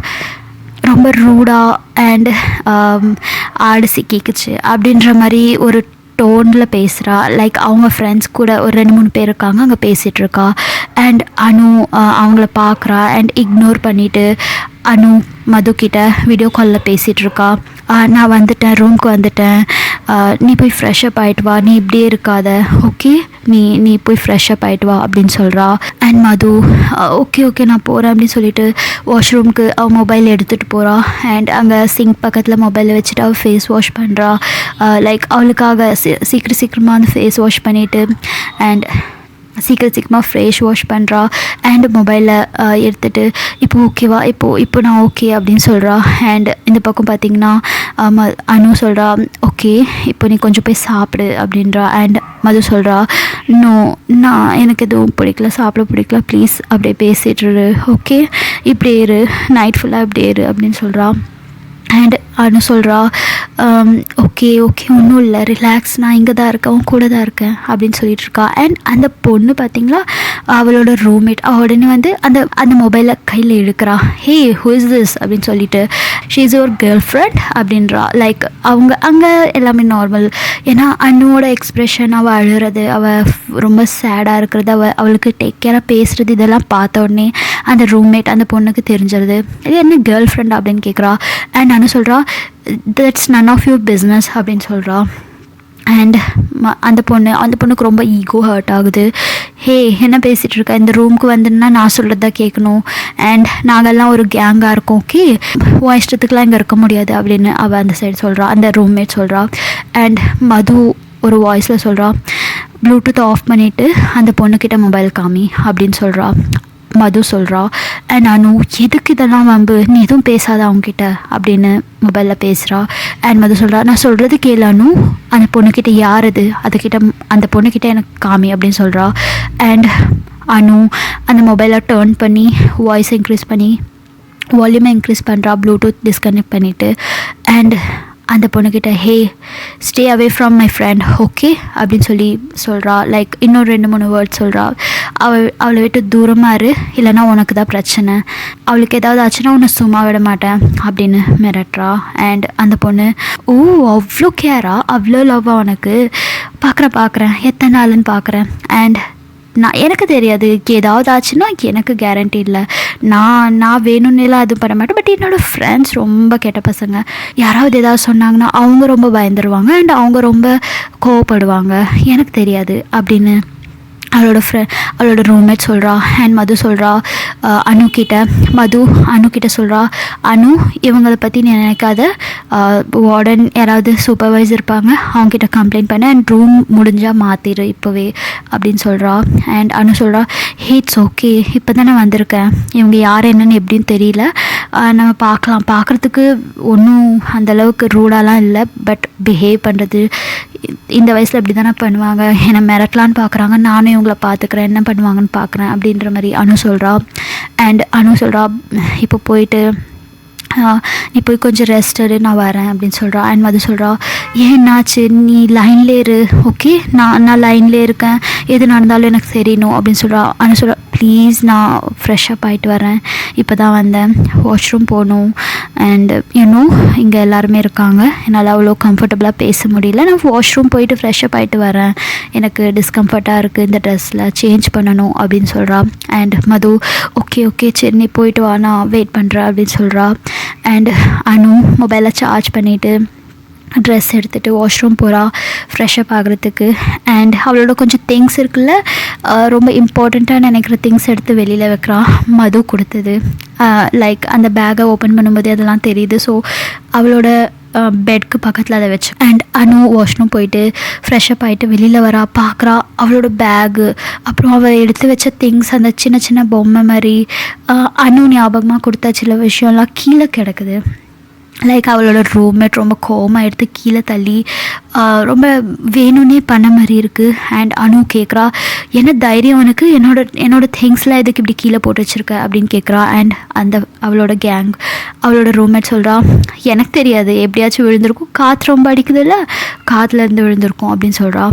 ரொம்ப ரூடாக அண்ட் ஆடு சிக்கிக்குச்சு அப்படின்ற மாதிரி ஒரு டோனில் பேசுகிறா. லைக் அவங்க ஃப்ரெண்ட்ஸ் கூட ஒரு 2-3 பேர் இருக்காங்க, அங்கே பேசிகிட்ருக்கா. அண்ட் அனு அவங்கள பார்க்குறா. அண்ட் இக்னோர் பண்ணிவிட்டு அனு மதுக்கிட்ட வீடியோ காலில் பேசிகிட்ருக்கா. நான் வந்துட்டேன், ரூமுக்கு வந்துட்டேன், நீ போய் ஃப்ரெஷ்அப் ஆகிட்டு வா, நீ இப்படியே இருக்காத, ஓகே, நீ போய் ஃப்ரெஷ்அப் ஆகிட்டு வா அப்படின்னு சொல்கிறா. அண்ட் மது ஓகே நான் போகிறேன் அப்படின்னு சொல்லிட்டு வாஷ்ரூமுக்கு அவள் மொபைல் எடுத்துகிட்டு போகிறா. அண்ட் அங்கே சிங்க் பக்கத்தில் மொபைலை வச்சுட்டு அவள் ஃபேஸ் வாஷ் பண்ணுறா. லைக் அவளுக்காக சீக்கிரமாக அந்த ஃபேஸ் வாஷ் பண்ணிவிட்டு அண்ட் சீக்கிரமாக ஃபேஸ் வாஷ் பண்ணுறா. அண்ட் மொபைலில் எடுத்துகிட்டு இப்போ ஓகேவா, இப்போ நான் ஓகே அப்படின்னு சொல்கிறா. அண்ட் இந்த பக்கம் பார்த்திங்கன்னா அனு சொல்கிறா, ஓகே இப்போ நீ கொஞ்சம் போய் சாப்பிடு அப்படின்றா. அண்ட் மது சொல்கிறா, நான் எனக்கு எதுவும் பிடிக்கல, சாப்பிட பிடிக்கல, ப்ளீஸ் அப்படியே பேசிட்டுரு, ஓகே இப்படியே இரு, நைட் ஃபுல்லாக இப்படியே இரு அப்படின்னு சொல்கிறா. அண்ட் அனு சொல்கிறா, ஓகே ஒன்றும் இல்லை, ரிலாக்ஸ், நான் இங்கே தான் இருக்கேன், உன் கூட தான் இருக்கேன் அப்படின்னு சொல்லிகிட்ருக்கா. அண்ட் அந்த பொண்ணு பார்த்திங்களா அவளோட ரூம்மேட், அவள் உடனே வந்து அந்த மொபைலை கையில் எடுக்கிறா. ஹே ஹூ இஸ் திஸ் அப்படின்னு சொல்லிட்டு, she is your girl friend அப்படின்றா. லைக் அவங்க அங்கே எல்லாமே நார்மல். ஏன்னா அனுவோட எக்ஸ்ப்ரெஷன், அவள் அழுகிறது, அவள் ரொம்ப சேடாக இருக்கிறது, அவளுக்கு டேக் கேராக பேசுகிறது, இதெல்லாம் பார்த்த உடனே அந்த ரூம்மேட் அந்த பொண்ணுக்கு தெரிஞ்சிருது. இது என்ன கேர்ள் ஃப்ரெண்ட் அப்படின்னு கேட்குறா. அண்ட் நான் சொல்கிறா, that's none of your business அப்படின்னு சொல்கிறா. அண்ட் அந்த பொண்ணுக்கு ரொம்ப ஈகோ ஹர்ட் ஆகுது. ஹே என்ன பேசிகிட்டு இருக்கா, இந்த ரூமுக்கு வந்துன்னா நான் சொல்கிறது தான் கேட்கணும், அண்ட் நாங்கள்லாம் ஒரு கேங்காக இருக்கோம், ஓகே உன் இஷ்டத்துக்குலாம் இங்கே இருக்க முடியாது அப்படின்னு அவள் அந்த சைடு சொல்கிறா, அந்த ரூம்மேட் சொல்கிறா. அண்ட் மது ஒரு வாய்ஸில் சொல்கிறா, ப்ளூடூத் ஆஃப் பண்ணிவிட்டு அந்த பொண்ணுக்கிட்ட மொபைல் காமி அப்படின்னு சொல்கிறா. மது சொல்கிறா. அண்ட் அனு எதுக்கு இதெல்லாம் வம்பு, நீ எதுவும் பேசாத அவங்கக்கிட்ட அப்படின்னு மொபைலில் பேசுகிறா. அண்ட் மது சொல்கிறா, நான் சொல்கிறது கேளு அனு, அந்த பொண்ணுக்கிட்ட யார் அது, அந்த பொண்ணுக்கிட்ட எனக்கு காமி அப்படின்னு சொல்கிறா. அண்ட் அனு அந்த மொபைலை டர்ன் பண்ணி வாய்ஸ் இன்க்ரீஸ் பண்ணி வால்யூமை இன்க்ரீஸ் பண்ணுறா, ப்ளூடூத் டிஸ்கனெக்ட் பண்ணிவிட்டு. அண்ட் அந்த பொண்ணுக்கிட்ட, hey stay away from my friend, okay அப்படின்னு சொல்லி சொல்கிறா. லைக் இன்னொரு 2-3 வேர்ட்ஸ் சொல்கிறா. அவளை விட்டு தூரமாக இரு, இல்லைனா உனக்கு தான் பிரச்சனை, அவளுக்கு ஏதாவது ஆச்சுன்னா உன்னை சும்மா விட மாட்டேன் அப்படின்னு மிரட்டுறா. அண்ட் அந்த பொண்ணு, ஓ அவ்வளோ கேரா, அவ்வளோ லவ்வா உனக்கு, பார்க்குறேன் எத்தனை நாளுன்னு பார்க்குறேன். அண்ட் நான் எனக்கு தெரியாது, ஏதாவது ஆச்சுன்னா எனக்கு கேரண்டி இல்லை. நான் வேணும்னுலாம் எதுவும் பண்ண மாட்டேன். பட் என்னோடய ஃப்ரெண்ட்ஸ் ரொம்ப கெட்ட பசங்க. யாராவது ஏதாவது சொன்னாங்கன்னா அவங்க ரொம்ப பயந்துருவாங்க அண்ட் அவங்க ரொம்ப கோவப்படுவாங்க. எனக்கு தெரியாது அப்படின்னு அவளோட ரூம்மேட் சொல்கிறா. அண்ட் மது சொல்கிறா அனுக்கிட்ட சொல்கிறா, அனு இவங்களை பற்றி நீ நினைக்காத, வார்டன் யாராவது சூப்பர்வைசர் இருப்பாங்க, அவங்ககிட்ட கம்ப்ளைண்ட் பண்ண அண்ட் ரூம் முடிஞ்சால் மாற்றிடு இப்போவே அப்படின்னு சொல்கிறா. அண்ட் அனு சொல்கிறா, இட்ஸ் ஓகே, இப்போ தான் நான் வந்திருக்கேன், இவங்க யார் என்னன்னு எப்படின்னு தெரியல, நம்ம பார்க்குறதுக்கு ஒன்றும் அந்தளவுக்கு ரூடாலாம் இல்லை, பட் பிஹேவ் பண்ணுறது இந்த வயசில் இப்படி தானே பண்ணுவாங்க, என்னை மிரட்டலான்னு பார்க்குறாங்க, நானும் இவங்கள பார்த்துக்கிறேன், என்ன பண்ணுவாங்கன்னு பார்க்குறேன் அப்படின்ற மாதிரி அனு சொல்கிறா. அண்ட் அனு சொல்கிறா, இப்போ போயிட்டு நீ போய் கொஞ்சம் ரெஸ்ட் எடு, நான் வரேன் அப்படின்னு சொல்கிறா. அண்ட் மது சொல்கிறா, ஏன்னாச்சு, நீ லைன்லே இரு, ஓகே, நான் லைன்லே இருக்கேன், எது நடந்தாலும் எனக்கு தெரியணும் அப்படின்னு சொல்கிறா. அனு சொல்கிறா, ப்ளீஸ் நான் ஃப்ரெஷ்ஷப் ஆகிட்டு வரேன், இப்போ தான் வந்தேன், வாஷ்ரூம் போகணும், அண்ட் இங்கே எல்லாருமே இருக்காங்க, என்னால் அவ்வளோ கம்ஃபர்டபுளாக பேச முடியல, நான் வாஷ்ரூம் போயிட்டு ஃப்ரெஷ்ஷப் ஆகிட்டு வரேன், எனக்கு டிஸ்கம்ஃபர்ட்டாக இருக்குது, இந்த ட்ரெஸ்ஸில் சேஞ்ச் பண்ணணும் அப்படின்னு சொல்கிறா. அண்ட் மது, ஓகே சரி நீ போயிட்டு வா, நான் வெயிட் பண்ணுறேன் அப்படின்னு சொல்கிறா. அண்ட் அனு மொபைலை சார்ஜ் பண்ணிவிட்டு ட்ரெஸ் எடுத்துகிட்டு வாஷ்ரூம் போகிறா ஃப்ரெஷ்ஷப் ஆகிறதுக்கு. அண்ட் அவளோட கொஞ்சம் திங்ஸ் இருக்குல்ல, ரொம்ப இம்பார்ட்டண்ட்டாக நினைக்கிற திங்ஸ் எடுத்து வெளியில் வைக்கிறா. மது கொடுத்தது, லைக் அந்த பேக்கை ஓப்பன் பண்ணும்போது அதெல்லாம் தெரியுது. ஸோ அவளோட பெட்க்கு பக்கத்தில் அதை வச்சு. அண்ட் அனு வாஷ்ரூம் போயிட்டு ஃப்ரெஷ்ஷப் ஆகிட்டு வெளியில் வரா, பார்க்குறா அவளோட பேகு, அப்புறம் அவள் எடுத்து வச்ச திங்ஸ், அந்த சின்ன சின்ன பொம்மை மாதிரி அனு ஞாபகமாக கொடுத்த சில விஷயம்லாம் கீழே கிடக்குது. லைக் அவளோட ரூம்மேட் ரொம்ப கோவமாக எடுத்து கீழே தள்ளி ரொம்ப வேணும்னே பண்ண மாதிரி இருக்குது. அண்ட் அனு கேட்குறா, என்ன தைரியம் உனக்கு, என்னோட திங்ஸ்லாம் எதுக்கு இப்படி கீழே போட்டு வச்சுருக்க அப்படின்னு கேட்குறா. அண்ட் அவளோட ரூம்மேட் சொல்கிறா, எனக்கு தெரியாது, எப்படியாச்சும் விழுந்திருக்கும், காற்று ரொம்ப அடிக்குது இல்லை, காற்றுலேருந்து விழுந்திருக்கும் அப்படின்னு சொல்கிறா.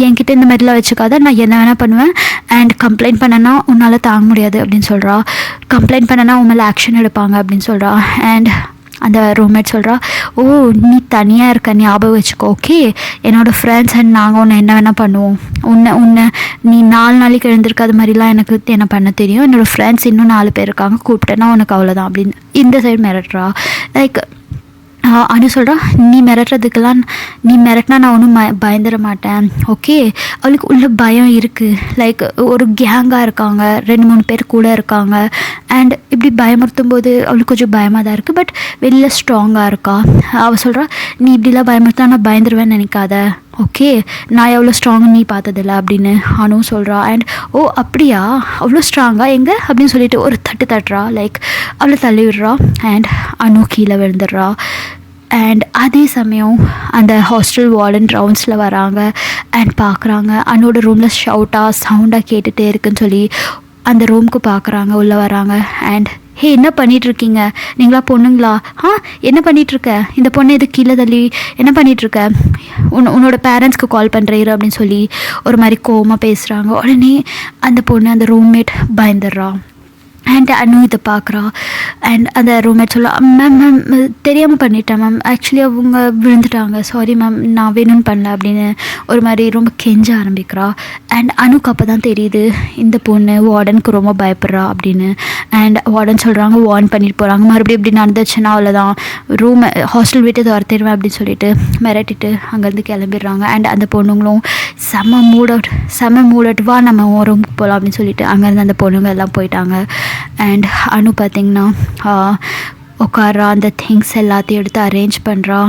என்கிட்ட இந்த மாதிரிலாம் வச்சுக்காத, நான் என்ன வேணால் பண்ணுவேன், அண்ட் கம்ப்ளைண்ட் பண்ணனா உன்னால் தாங்க முடியாது அப்படின்னு சொல்கிறா. கம்ப்ளைண்ட் பண்ணனா உன் மேலே ஆக்ஷன் எடுப்பாங்க அப்படின்னு சொல்கிறா. அண்ட் அந்த ரூம்மேட் சொல்கிறா, ஓ நீ தனியாக இருக்க, ஞாபகம் வச்சுக்கோ, ஓகே, என்னோடய ஃப்ரெண்ட்ஸ் அண்ட் நாங்கள் உன்னை என்ன வேணால் பண்ணுவோம், உன்னை நீ 4 நாளைக்கு எழுந்திருக்காத மாதிரிலாம் எனக்கு என்ன பண்ண தெரியும், என்னோடய ஃப்ரெண்ட்ஸ் இன்னும் 4 பேர் இருக்காங்க, கூப்பிட்டேன்னா உனக்கு அவ்வளோதான் அப்படின்னு இந்த சைடு மிரட்டுறா. லைக் அனு சொல்கிறா, நீ மிரட்டினா நான் ஒன்றும் பயந்துட மாட்டேன், ஓகே. அவளுக்கு உள்ள பயம் இருக்குது, லைக் ஒரு கேங்காக இருக்காங்க, 2-3 பேர் கூட இருக்காங்க. அண்ட் இப்படி பயமுறுத்தும் போது அவளுக்கு கொஞ்சம் பயமாக தான் இருக்குது, பட் வெளியில் ஸ்ட்ராங்காக இருக்கா. அவள் சொல்கிறா, நீ இப்படிலாம் பயமுறுத்தா நான் பயந்துருவேன்னு நினைக்காத, ஓகே, நான் எவ்வளோ ஸ்ட்ராங்கு நீ பார்த்ததில்ல அப்படின்னு அனு சொல்கிறா. அண்ட் ஓ அப்படியா, அவ்வளோ ஸ்ட்ராங்காக எங்கே அப்படின்னு சொல்லிட்டு ஒரு தட்டுறா, லைக் அவளை தள்ளி விடுறா. அண்ட் அனு கீழே விழுந்துடுறா. அண்ட் அதே சமயம் அந்த ஹாஸ்டல் வார்டன் ரவுண்ட்ஸில் வராங்க அண்ட் பார்க்குறாங்க அனோட ரூமில் சவுண்டாக கேட்டுகிட்டே இருக்குன்னு சொல்லி அந்த ரூமுக்கு பார்க்குறாங்க, உள்ளே வராங்க. அண்ட் ஹே என்ன பண்ணிகிட்ருக்கீங்க, நீங்களா பொண்ணுங்களா, என்ன பண்ணிகிட்ருக்க, இந்த பொண்ணு எது கீழே தள்ளி என்ன பண்ணிகிட்ருக்க, உன்னோட பேரண்ட்ஸ்க்கு கால் பண்ணுறீரு அப்படின்னு சொல்லி ஒரு மாதிரி கோவமாக பேசுகிறாங்க. உடனே அந்த பொண்ணு அந்த ரூம்மேட் பயந்துடுறா. அண்ட் அனு இதை பார்க்குறா. அண்ட் அந்த ரூம்மேட் சொல்ல, மேம் தெரியாமல் பண்ணிட்டேன் மேம், ஆக்சுவலி அவங்க விழுந்துட்டாங்க, சாரி மேம், நான் வேணும்னு பண்ணல அப்படின்னு ஒரு மாதிரி ரொம்ப கெஞ்ச ஆரம்பிக்கிறா. அண்ட் அனுக்கு அப்போ தான் தெரியுது இந்த பொண்ணு வார்டனுக்கு ரொம்ப பயப்படுறா அப்படின்னு. அண்ட் வார்டன் சொல்கிறாங்க, வார்ன் பண்ணிட்டு போகிறாங்க, மறுபடியும் இப்படி நடந்துச்சுன்னா அவ்வளோதான், ஹாஸ்டல் விட்டு துரத்திடுவேன் அப்படின்னு சொல்லிட்டு மிரட்டிட்டு அங்கேருந்து கிளம்பிடுறாங்க. அண்ட் அந்த பொண்ணுங்களும் செம்ம மூட் அவுட், வா நம்ம ரூமுக்கு போகலாம் அப்படின்னு சொல்லிட்டு அங்கேருந்து அந்த பொண்ணுங்க எல்லாம் போயிட்டாங்க. அண்ட் அனு பார்த்திங்கன்னா உட்கார்றா, அந்த திங்ஸ் எல்லாத்தையும் எடுத்து அரேஞ்ச் பண்ணுறா.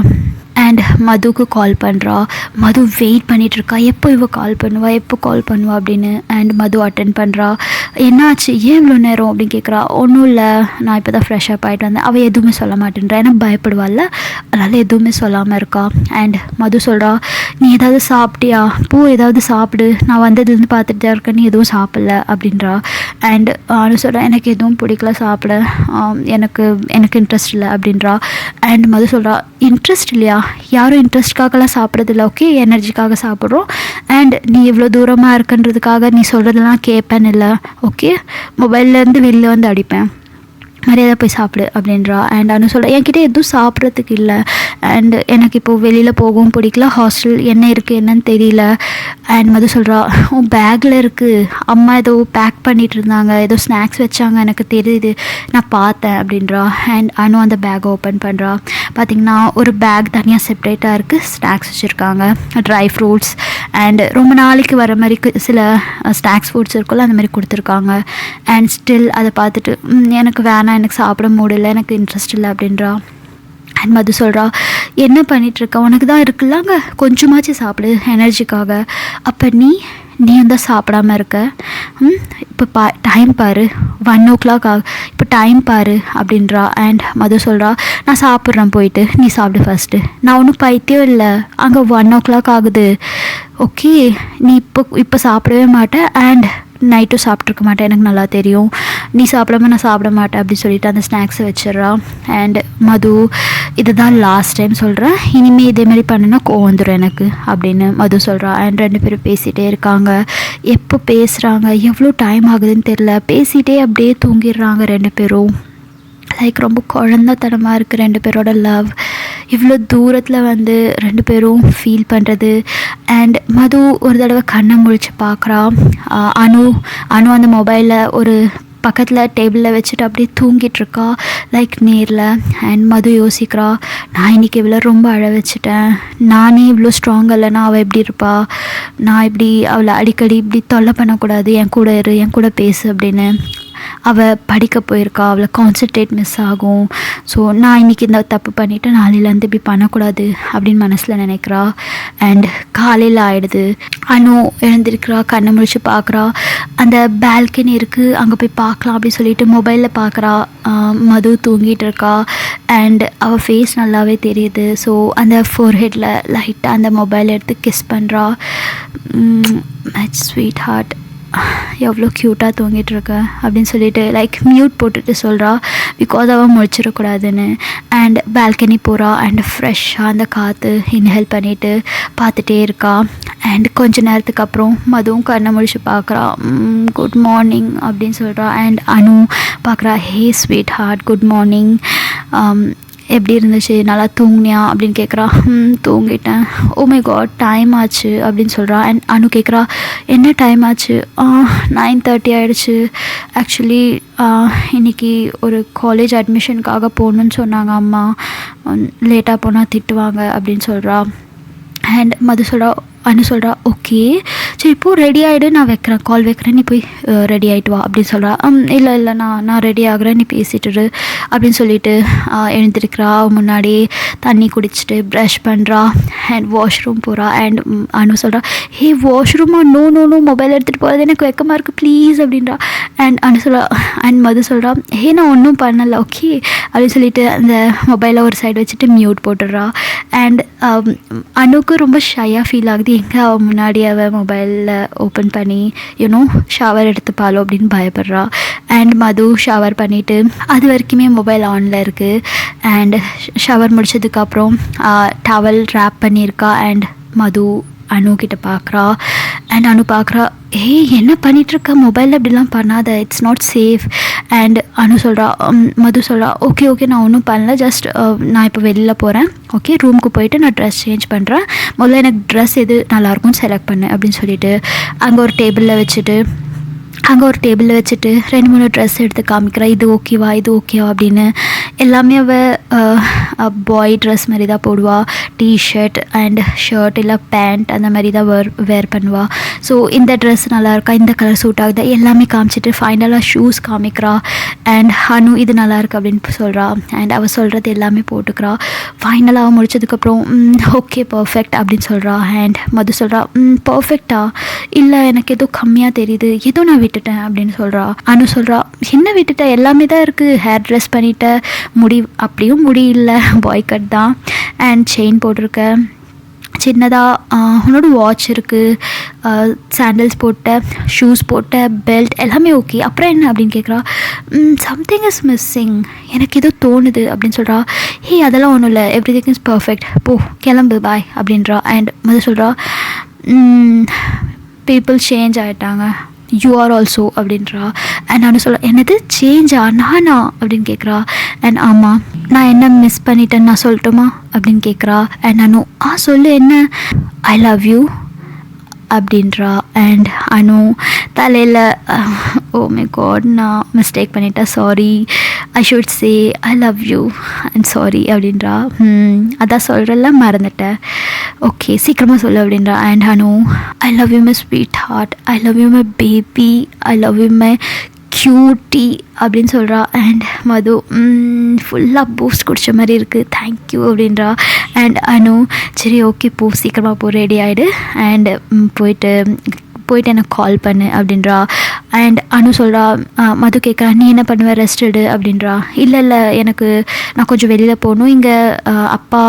அண்ட் மதுக்கு கால் பண்ணுறா. மது வெயிட் பண்ணிகிட்ருக்கா, எப்போ இவள் கால் பண்ணுவா அப்படின்னு. அண்ட் மது அட்டென்ட் பண்ணுறா. என்னாச்சு, ஏன் இவ்வளோ நேரம் அப்படின்னு கேட்குறா. ஒன்றும் இல்லை, நான் இப்போ தான் ஃப்ரெஷ்ஷப் ஆகிட்டு வந்தேன். அவள் எதுவுமே சொல்ல மாட்டேன்றா, ஏன்னா பயப்படுவாள்ல, அதனால் எதுவுமே சொல்லாமல் இருக்கா. அண்ட் மது சொல்கிறா, நீ ஏதாவது சாப்பிட்டியா, ஏதாவது சாப்பிடு, நான் வந்ததுலேருந்து பார்த்துட்டு தான் இருக்கேன், நீ எதுவும் சாப்பிடல அப்படின்றா. அண்ட் நான் சொல்கிறேன், எனக்கு எதுவும் பிடிக்கல சாப்பிட, எனக்கு இன்ட்ரெஸ்ட் இல்லை அப்படின்றா. அண்ட் மது சொல்கிறா, இன்ட்ரெஸ்ட் இல்லையா, யாரும் இன்ட்ரெஸ்ட்காகலாம் சாப்பிட்றதில்ல, ஓகே, எனர்ஜிக்காக சாப்பிட்றோம். அண்ட் நீ இவ்வளோ தூரமாக இருக்குன்றதுக்காக நீ சொல்கிறதெல்லாம் கேட்பேன்னு இல்லை, ஓகே, மொபைல்லேருந்து வெளில வந்து அடிப்பேன், மரியாதை போய் சாப்பிடு அப்படின்றா. அண்ட் அனு சொல்ல, என்கிட்ட எதுவும் சாப்பிட்றதுக்கு இல்லை, அண்ட் எனக்கு இப்போது வெளியில் போகவும் பிடிக்கல, ஹாஸ்டல் என்ன இருக்குது என்னன்னு தெரியல. அண்ட் மது சொல்கிறா, உன் பேக்கில் இருக்குது, அம்மா ஏதோ பேக் பண்ணிகிட்டு இருந்தாங்க, ஏதோ ஸ்நாக்ஸ் வச்சாங்க எனக்கு தெரியுது, நான் பார்த்தேன் அப்படின்றா. அண்ட் அனு அந்த பேக்கை ஓப்பன் பண்ணுறா. பார்த்திங்கன்னா ஒரு பேக் தனியாக செப்ரேட்டாக இருக்குது, ஸ்நாக்ஸ் வச்சுருக்காங்க, ட்ரை ஃப்ரூட்ஸ் அண்ட் ரொம்ப நாளைக்கு வர மாதிரி சில ஸ்நாக்ஸ் ஃபுட்ஸ் இருக்குல்ல அந்த மாதிரி கொடுத்துருக்காங்க. அண்ட் ஸ்டில் அதை பார்த்துட்டு எனக்கு வேணாம், எனக்கு சாப்பிட முடியல, எனக்கு இன்ட்ரெஸ்ட் இல்லை அப்படின்றா. அண்ட் மது சொல்கிறா, என்ன பண்ணிகிட்ருக்க, உனக்கு தான் இருக்குல்ல அங்கே, கொஞ்சமாச்சும் சாப்பிடு எனர்ஜிக்காக, அப்போ நீ தான் சாப்பிடாமல் இருக்க. இப்போ டைம் பாரு, 1 o'clock இப்போ டைம் பாரு அப்படின்றா. அண்ட் மது சொல்கிறா, நான் சாப்பிட்றேன், போயிட்டு நீ சாப்பிடு ஃபஸ்ட்டு, நான் ஒன்றும் பைத்தியம் இல்லை, அங்கே 1 o'clock ஆகுது, ஓகே, நீ இப்போ சாப்பிடவே மாட்டேன் அண்ட் நைட்டும் சாப்பிட்ருக்க மாட்டேன், எனக்கு நல்லா தெரியும், நீ சாப்பிடாம நான் சாப்பிட மாட்டேன் அப்படின்னு சொல்லிட்டு அந்த ஸ்நாக்ஸை வச்சிட்றா. அண்ட் மது, இதை தான் லாஸ்ட் டைம் சொல்கிறேன், இனிமேல் இதே மாதிரி பண்ணுன்னா கோவம் வந்துடும் எனக்கு அப்படின்னு மது சொல்கிறா. அண்ட் 2 பேரும் பேசிகிட்டே இருக்காங்க. எப்போ பேசுகிறாங்க, எவ்வளோ டைம் ஆகுதுன்னு தெரில, பேசிகிட்டே அப்படியே தூங்கிடுறாங்க 2 பேரும். லைக் ரொம்ப குழந்தைத்தனமாக இருக்குது 2 பேரோட லவ், இவ்வளோ தூரத்தில் 2 பேரும் ஃபீல் பண்ணுறது. அண்ட் மது ஒரு தடவை கண்ணை முழிச்சு பார்க்குறா. அனு அந்த மொபைலில் ஒரு பக்கத்தில் டேபிளில் வச்சுட்டு அப்படியே தூங்கிட்டுருக்கா லைக் நேரில். அண்ட் மது யோசிக்கிறா, நான் இன்றைக்கி இவ்வளோ ரொம்ப அழ வச்சுட்டேன், நானே இவ்வளோ ஸ்ட்ராங் இல்லைன்னா அவள் எப்படி இருப்பா, நான் இப்படி அவளை அடிக்கடி இப்படி தொல்லை பண்ணக்கூடாது, என் கூட இரு, என் கூட பேசு அப்படின்னு. அவள் படிக்க போயிருக்கா, அவளை கான்சன்ட்ரேட் மிஸ் ஆகும், ஸோ நான் இன்றைக்கி இந்த தப்பு பண்ணிவிட்டு நாளையிலேருந்து இப்படி பண்ணக்கூடாது அப்படின்னு மனசில் நினைக்கிறா. அண்ட் காலையில் ஆகிடுது. அனு எழுந்திருக்கிறா, கண்ணை முழிச்சு பார்க்குறா, அந்த பால்கனி இருக்குது, அங்கே போய் பார்க்கலாம் அப்படின்னு சொல்லிட்டு மொபைலில் பார்க்குறா. மது தூங்கிட்டு இருக்கா. அண்ட் அவள் ஃபேஸ் நல்லாவே தெரியுது. ஸோ அந்த ஃபோர்ஹெட்டில் லைட்டாக அந்த மொபைல் எடுத்து கிஸ் பண்ணுறா. ஸ்வீட் ஹார்ட், எவ்வளோ க்யூட்டாக தூங்கிட்டுருக்க அப்படின்னு சொல்லிட்டு லைக் மியூட் போட்டுட்டு சொல்கிறா, பிகாஸ் அவள் முடிச்சிடக்கூடாதுன்னு. அண்ட் பால்கனி போகிறா. அண்ட் ஃப்ரெஷ்ஷாக அந்த காற்று இன்ஹேல் பண்ணிவிட்டு பார்த்துட்டே இருக்கா. அண்ட் கொஞ்ச நேரத்துக்கு அப்புறம் மதுவும் கண்ணை முடிச்சு பார்க்குறா. குட் மார்னிங் அப்படின்னு சொல்கிறா. அண்ட் அனு பார்க்குறா, ஹே ஸ்வீட் ஹார்ட், குட் மார்னிங், எப்படி இருந்துச்சு, நல்லா தூங்கினியா அப்படின்னு கேட்குறா. தூங்கிட்டேன். ஓ மை காட், டைம் ஆச்சு அப்படின்னு சொல்கிறா. அண்ட் அனு கேட்குறா, என்ன டைம் ஆச்சு? 9:30 ஆகிடுச்சு. ஆக்சுவலி இன்றைக்கி ஒரு காலேஜ் அட்மிஷனுக்காக போகணுன்னு சொன்னாங்க அம்மா, லேட்டாக போனால் திட்டுவாங்க அப்படின்னு சொல்கிறா. அண்ட் மது சொல்கிறா, அனு சொல்கிறா, ஓகே சரி இப்போது ரெடி ஆகிடு, நான் வைக்கிறேன், கால் வைக்கிறேன், நீ போய் ரெடி ஆகிட்டு வா அப்படின்னு சொல்கிறா. இல்லை நான் ரெடி ஆகுறேன், நீ பேசிட்டுரு அப்படின்னு சொல்லிட்டு எழுந்திருக்கிறா. முன்னாடி தண்ணி குடிச்சிட்டு ப்ரஷ் பண்ணுறா. அண்ட் வாஷ்ரூம் போகிறா. அண்ட் அனு சொல்கிறா, ஹே வாஷ்ரூமா, நோ மொபைல் எடுத்துகிட்டு போகிறது எனக்கு வெக்கமாக இருக்குது ப்ளீஸ் அப்படின்றா. அண்ட் அனு சொல்கிறா. அண்ட் மது சொல்கிறா, ஹே நான் ஒன்றும் பண்ணலை, ஓகே அப்படின்னு சொல்லிட்டு அந்த மொபைலை ஒரு சைடு வச்சுட்டு மியூட் போட்டுடுறா. அண்ட் அனுக்கு ரொம்ப ஷையாக ஃபீல் ஆகுது, எங்கே அவள் முன்னாடி அவள் மொபைலில் ஓப்பன் பண்ணி ஷவர் எடுத்துப்பாளோ அப்படின்னு பயப்படுறா. அண்ட் மது ஷவர் பண்ணிவிட்டு அது வரைக்குமே மொபைல் ஆனில் இருக்குது. அண்ட் ஷவர் முடிச்சதுக்கப்புறம் டவல் ரேப் பண்ணியிருக்கா. அண்ட் மது அனு கிட்ட பார்க்குறா. அண்ட் அனு பார்க்குறா, என்ன பண்ணிகிட்ருக்க, மொபைலில் இப்படிலாம் பண்ணாத, இட்ஸ் நாட் சேஃப். அண்ட் அனு சொல்கிறா, மது சொல்கிறா, ஓகே நான் ஒன்றும் பண்ணல, ஜஸ்ட் நான் இப்போ வெளியில் போகிறேன், ஓகே ரூமுக்கு போயிட்டு நான் ட்ரெஸ் சேஞ்ச் பண்ணுறேன், முதல்ல எனக்கு ட்ரெஸ் எது நல்லாயிருக்கும்னு செலக்ட் பண்ணு அப்படின்னு சொல்லிட்டு அங்கே ஒரு டேபிளில் வச்சுட்டு 2-3 ட்ரெஸ் எடுத்து காமிக்கிறா. இது ஓகேவா அப்படின்னு. எல்லாமே அவள் பாய் ட்ரெஸ் மாதிரி தான் போடுவாள், டிஷர்ட் அண்ட் ஷர்ட் இல்லை பேண்ட் அந்த மாதிரி தான் வேர் பண்ணுவாள். ஸோ இந்த ட்ரெஸ் நல்லாயிருக்கா, இந்த கலர் சூட் ஆகுது எல்லாமே காமிச்சிட்டு ஃபைனலாக ஷூஸ் காமிக்கிறா. அண்ட் ஹனு இது நல்லாயிருக்கு அப்படின்னு சொல்கிறா. அண்ட் அவள் சொல்கிறது எல்லாமே போட்டுக்கிறா. ஃபைனலாக அவள் முடிச்சதுக்கப்புறம் ஓகே பர்ஃபெக்ட் அப்படின்னு சொல்கிறா. அண்ட் மது சொல்கிறா, பர்ஃபெக்டா இல்லை எனக்கு ஏதோ கம்மியாக தெரியுது, ஏதோ நான் விட்டுட்டேன் அப்படின்னு சொல்கிறா. அனு சொல்கிறா, என்ன விட்டுட்ட, எல்லாமே தான் இருக்குது, ஹேர் ட்ரெஸ் பண்ணிட்ட, முடி அப்படியும் முடி இல்லை, பாய் கட் தான். அண்ட் செயின் போட்டிருக்க, சின்னதாக உன்னோட வாட்ச் இருக்குது, சாண்டல்ஸ் போட்ட, ஷூஸ் போட்ட, பெல்ட் எல்லாமே ஓகே, அப்புறம் என்ன அப்படின்னு கேட்குறா. சம்திங் இஸ் மிஸ்ஸிங், எனக்கு ஏதோ தோணுது அப்படின்னு சொல்கிறா. அதெல்லாம் ஒன்றும் இல்லை, எவ்ரிதிங் இஸ் பர்ஃபெக்ட், போ கிளம்பு பாய் அப்படின்றா. அண்ட் முதல் சொல்கிறா, பீப்புள் சேஞ்ச் ஆகிட்டாங்க, யூ ஆர் ஆல்சோ அப்படின்றா. அண்ட் நான் சொல்ல, என்னது சேஞ்சா, நானா அப்படின்னு கேட்குறா. அண்ட் ஆமாம் நான் என்ன மிஸ் பண்ணிட்டேன்னு நான் சொல்லட்டுமா அப்படின்னு கேட்குறா. அண்ட் அனு சொல்லு என்ன. ஐ லவ் யூ அப்படின்றா. அண்ட் அனு தலையில் ஓ மை காட் நான் மிஸ்டேக் பண்ணிட்டேன், sorry, I should say I love you and sorry அப்படின்றா. அதான் சொல்கிறல்ல மறந்துட்டேன், ஓகே சீக்கிரமாக சொல்லு அப்படின்றா. And Anu I love you my sweetheart, I love you my baby, I love you my cutie அப்படின்னு சொல்கிறா. அண்ட் மது ஃபுல்லாக பூஸ்ட் குடித்த மாதிரி இருக்குது, தேங்க்யூ அப்படின்றா. அண்ட் அனு சரி ஓகே போ, சீக்கிரமாக போ, ரெடி ஆகிடு, அண்ட் போயிட்டு எனக்கு கால் பண்ணு அப்படின்றா. அண்ட் அனு சொல்கிறா. மது கேட்குறா நீ என்ன பண்ணுவ, ரெஸ்ட் எடு அப்படின்றா. இல்லை நான் கொஞ்சம் வெளியில் போகணும், இங்கே அப்பா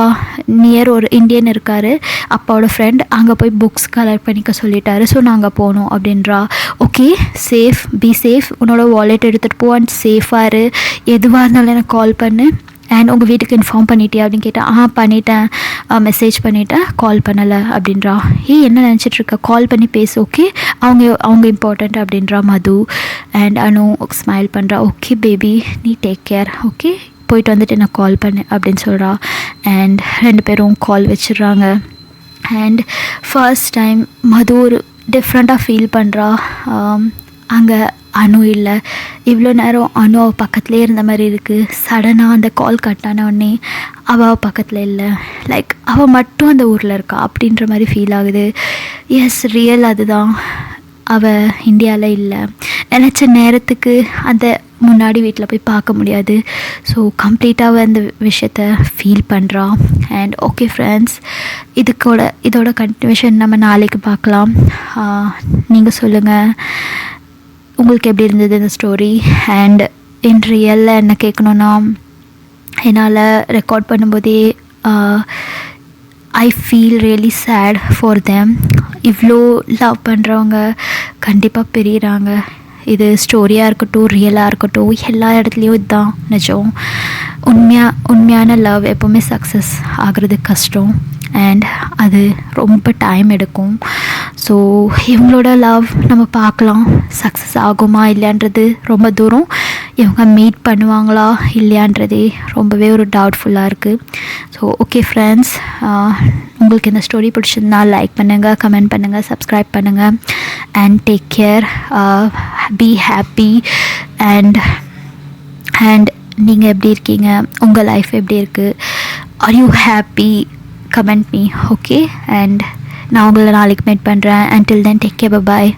நியர் ஒரு இந்தியன் இருக்கார், அப்பாவோட ஃப்ரெண்ட், அங்கே போய் புக்ஸ் கலெக்ட் பண்ணிக்க சொல்லிட்டாரு, ஸோ நான் அங்கே போகணும் அப்படின்றா. ஓகே சேஃப், பி சேஃப், உன்னோட வாலெட் எடுத்துகிட்டு போ அண்ட் சேஃபாக இரு, எதுவாக இருந்தாலும் எனக்கு கால் பண்ணு. அண்ட் உங்கள் வீட்டுக்கு இன்ஃபார்ம் பண்ணிட்டியா அப்படின்னு கேட்டேன். பண்ணிட்டேன், மெசேஜ் பண்ணிவிட்டேன், கால் பண்ணலை அப்படின்றா. என்ன நினச்சிட்ருக்க, கால் பண்ணி பேசு, ஓகே அவங்க இம்பார்ட்டண்ட் அப்படின்றா மது. அண்ட் அனு ஸ்மைல் பண்ணுறா. ஓகே பேபி நீ டேக் கேர், ஓகே போயிட்டு வந்துட்டு எனக்கு கால் பண்ணு அப்படின்னு சொல்கிறா. அண்ட் 2 பேரும் கால் வச்சிடுறாங்க. அண்ட் ஃபர்ஸ்ட் டைம் மது ஒரு டிஃப்ரெண்ட்டாக ஃபீல் பண்ணுறா. அங்கே அனு இல்லை, இவ்வளோ நேரம் அனு அவள் பக்கத்துலேயே இருந்த மாதிரி இருக்குது. சடனாக அந்த கால் கட் ஆன உடனே அவள் பக்கத்தில் இல்லை, லைக் அவள் மட்டும் அந்த ஊரில் இருக்கா அப்படின்ற மாதிரி ஃபீல் ஆகுது. எஸ் ரியல் அதுதான், அவள் இந்தியாவில் இல்லை, நினச்ச நேரத்துக்கு அந்த முன்னாடி வீட்டில் போய் பார்க்க முடியாது. ஸோ கம்ப்ளீட்டாக அந்த விஷயத்த ஃபீல் பண்ணுறா. அண்ட் ஓகே ஃப்ரெண்ட்ஸ், இதோட கண்டினியூஷன் நம்ம நாளைக்கு பார்க்கலாம். நீங்கள் சொல்லுங்கள் உங்களுக்கு எப்படி இருந்தது இந்த ஸ்டோரி. அண்ட் இன் ரியலில் என்ன கேட்கணுன்னா, என்னால் ரெக்கார்ட் பண்ணும்போதே I feel really chat for them. இவ்வளோ லவ் பண்ணுறவங்க கண்டிப்பாக பிரிகிறாங்க. இது ஸ்டோரியாக இருக்கட்டும், ரியலாக இருக்கட்டும், எல்லா இடத்துலையும் இதுதான் நிஜம். உண்மையான லவ் எப்போவுமே சக்ஸஸ் ஆகிறது கஷ்டம், அண்ட் அது ரொம்ப டைம் எடுக்கும். ஸோ இவங்களோட லவ் நம்ம பார்க்கலாம், சக்ஸஸ் ஆகுமா இல்லையான்றது ரொம்ப தூரம், இவங்க மீட் பண்ணுவாங்களா இல்லையான்றதே ரொம்பவே ஒரு டவுட்ஃபுல்லாக இருக்குது. ஸோ ஓகே ஃப்ரெண்ட்ஸ், உங்களுக்கு இந்த ஸ்டோரி பிடிச்சிருந்தா லைக் பண்ணுங்கள், கமெண்ட் பண்ணுங்கள், சப்ஸ்கிரைப் பண்ணுங்கள், and take care, be happy. And நீங்கள் எப்படி இருக்கீங்க, உங்கள் லைஃப் எப்படி இருக்குது, are you happy, comment me, okay. And நான் உங்களை நாளைக்கு மீட் பண்ணுறேன். until then take care, bye bye.